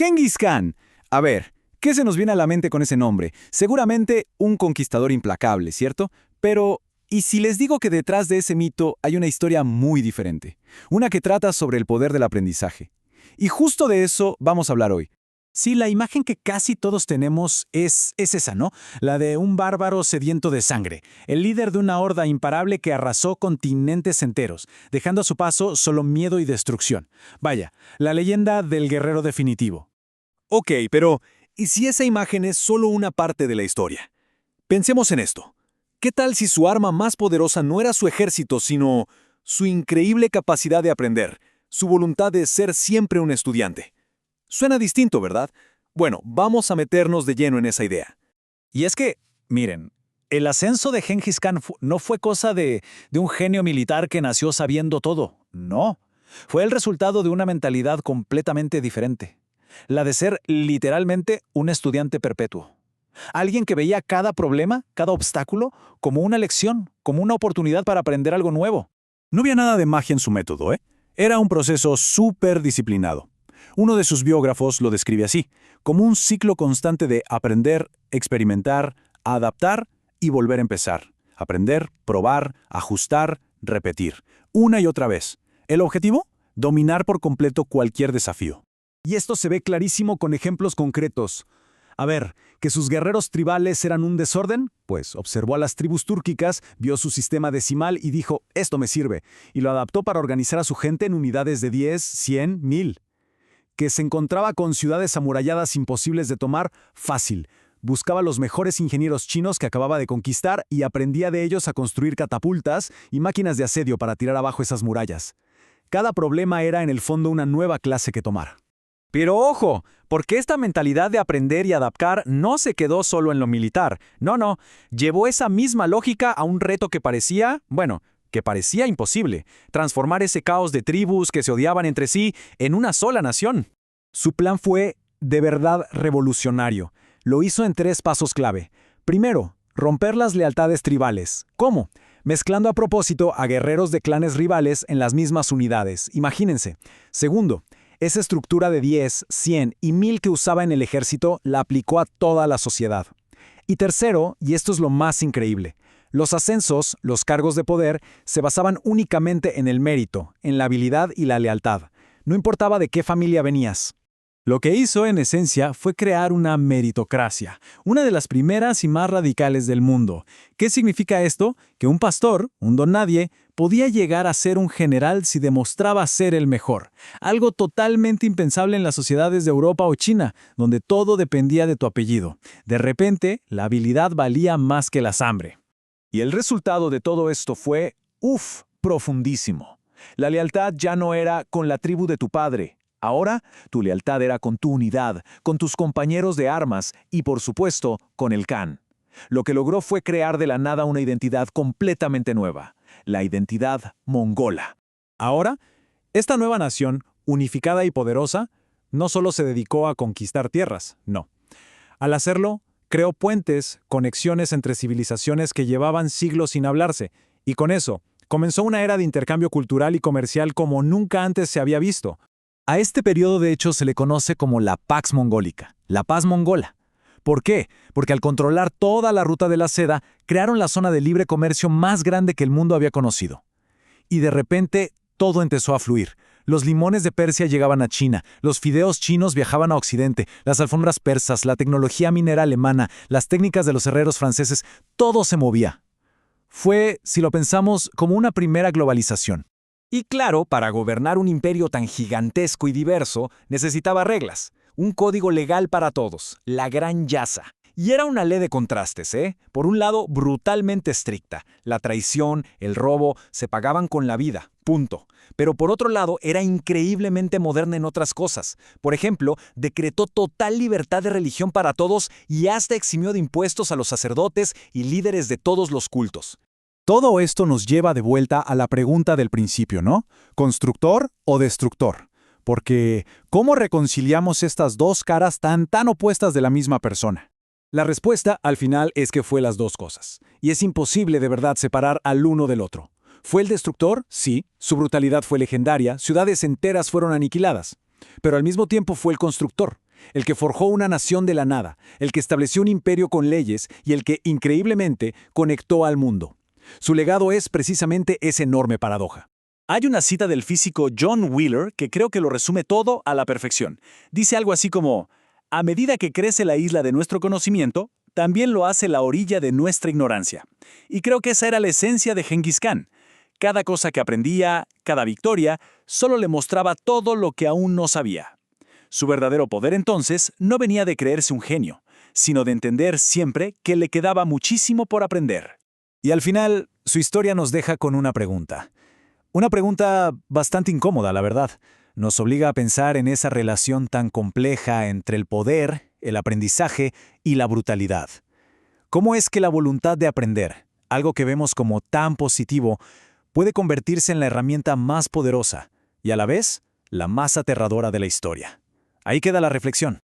Genghis Khan. A ver, ¿qué se nos viene a la mente con ese nombre? Seguramente un conquistador implacable, ¿cierto? Pero, ¿y si les digo que detrás de ese mito hay una historia muy diferente? Una que trata sobre el poder del aprendizaje. Y justo de eso vamos a hablar hoy. Sí, la imagen que casi todos tenemos es esa, ¿no? La de un bárbaro sediento de sangre, el líder de una horda imparable que arrasó continentes enteros, dejando a su paso solo miedo y destrucción. Vaya, la leyenda del guerrero definitivo. Ok, pero ¿y si esa imagen es solo una parte de la historia? Pensemos en esto. ¿Qué tal si su arma más poderosa no era su ejército, sino su increíble capacidad de aprender, su voluntad de ser siempre un estudiante? Suena distinto, ¿verdad? Bueno, vamos a meternos de lleno en esa idea. Y es que, miren, el ascenso de Genghis Khan no fue cosa de un genio militar que nació sabiendo todo. No. Fue el resultado de una mentalidad completamente diferente. La de ser literalmente un estudiante perpetuo. Alguien que veía cada problema, cada obstáculo, como una lección, como una oportunidad para aprender algo nuevo. No había nada de magia en su método, ¿eh? Era un proceso súper disciplinado. Uno de sus biógrafos lo describe así, como un ciclo constante de aprender, experimentar, adaptar y volver a empezar. Aprender, probar, ajustar, repetir. Una y otra vez. ¿El objetivo? Dominar por completo cualquier desafío. Y esto se ve clarísimo con ejemplos concretos. A ver, ¿que sus guerreros tribales eran un desorden? Pues observó a las tribus túrquicas, vio su sistema decimal y dijo, esto me sirve, y lo adaptó para organizar a su gente en unidades de 10, 100, 1000. Que se encontraba con ciudades amuralladas imposibles de tomar, fácil. Buscaba los mejores ingenieros chinos que acababa de conquistar y aprendía de ellos a construir catapultas y máquinas de asedio para tirar abajo esas murallas. Cada problema era en el fondo una nueva clase que tomar. Pero ojo, porque esta mentalidad de aprender y adaptar no se quedó solo en lo militar. No, llevó esa misma lógica a un reto que parecía imposible, transformar ese caos de tribus que se odiaban entre sí en una sola nación. Su plan fue, de verdad, revolucionario. Lo hizo en 3 pasos clave. Primero, romper las lealtades tribales. ¿Cómo? Mezclando a propósito a guerreros de clanes rivales en las mismas unidades. Imagínense. Segundo, esa estructura de 10, 100 y 1000 que usaba en el ejército la aplicó a toda la sociedad. Y tercero, y esto es lo más increíble, los ascensos, los cargos de poder, se basaban únicamente en el mérito, en la habilidad y la lealtad. No importaba de qué familia venías. Lo que hizo, en esencia, fue crear una meritocracia, una de las primeras y más radicales del mundo. ¿Qué significa esto? Que un pastor, un don nadie, podía llegar a ser un general si demostraba ser el mejor. Algo totalmente impensable en las sociedades de Europa o China, donde todo dependía de tu apellido. De repente, la habilidad valía más que la hambre. Y el resultado de todo esto fue, profundísimo. La lealtad ya no era con la tribu de tu padre. Ahora, tu lealtad era con tu unidad, con tus compañeros de armas y, por supuesto, con el Khan. Lo que logró fue crear de la nada una identidad completamente nueva, la identidad mongola. Ahora, esta nueva nación, unificada y poderosa, no solo se dedicó a conquistar tierras, no. Al hacerlo, creó puentes, conexiones entre civilizaciones que llevaban siglos sin hablarse, y con eso, comenzó una era de intercambio cultural y comercial como nunca antes se había visto. A este periodo, de hecho, se le conoce como la Pax Mongólica, la paz mongola. ¿Por qué? Porque al controlar toda la ruta de la seda, crearon la zona de libre comercio más grande que el mundo había conocido. Y de repente, todo empezó a fluir. Los limones de Persia llegaban a China, los fideos chinos viajaban a Occidente, las alfombras persas, la tecnología minera alemana, las técnicas de los herreros franceses, todo se movía. Fue, si lo pensamos, como una primera globalización. Y claro, para gobernar un imperio tan gigantesco y diverso, necesitaba reglas, un código legal para todos, la Gran Yasa. Y era una ley de contrastes, ¿eh? Por un lado, brutalmente estricta. La traición, el robo, se pagaban con la vida, punto. Pero por otro lado, era increíblemente moderna en otras cosas. Por ejemplo, decretó total libertad de religión para todos y hasta eximió de impuestos a los sacerdotes y líderes de todos los cultos. Todo esto nos lleva de vuelta a la pregunta del principio, ¿no? ¿Constructor o destructor? Porque, ¿cómo reconciliamos estas dos caras tan opuestas de la misma persona? La respuesta, al final, es que fue las dos cosas. Y es imposible de verdad separar al uno del otro. ¿Fue el destructor? Sí. Su brutalidad fue legendaria, ciudades enteras fueron aniquiladas. Pero al mismo tiempo fue el constructor. el que forjó una nación de la nada, el que estableció un imperio con leyes y el que, increíblemente, conectó al mundo. Su legado es precisamente esa enorme paradoja. Hay una cita del físico John Wheeler que creo que lo resume todo a la perfección. Dice algo así como, a medida que crece la isla de nuestro conocimiento, también lo hace la orilla de nuestra ignorancia. Y creo que esa era la esencia de Genghis Khan. Cada cosa que aprendía, cada victoria, solo le mostraba todo lo que aún no sabía. Su verdadero poder entonces no venía de creerse un genio, sino de entender siempre que le quedaba muchísimo por aprender. Y al final, su historia nos deja con una pregunta. Una pregunta bastante incómoda, la verdad. Nos obliga a pensar en esa relación tan compleja entre el poder, el aprendizaje y la brutalidad. ¿Cómo es que la voluntad de aprender, algo que vemos como tan positivo, puede convertirse en la herramienta más poderosa y a la vez la más aterradora de la historia? Ahí queda la reflexión.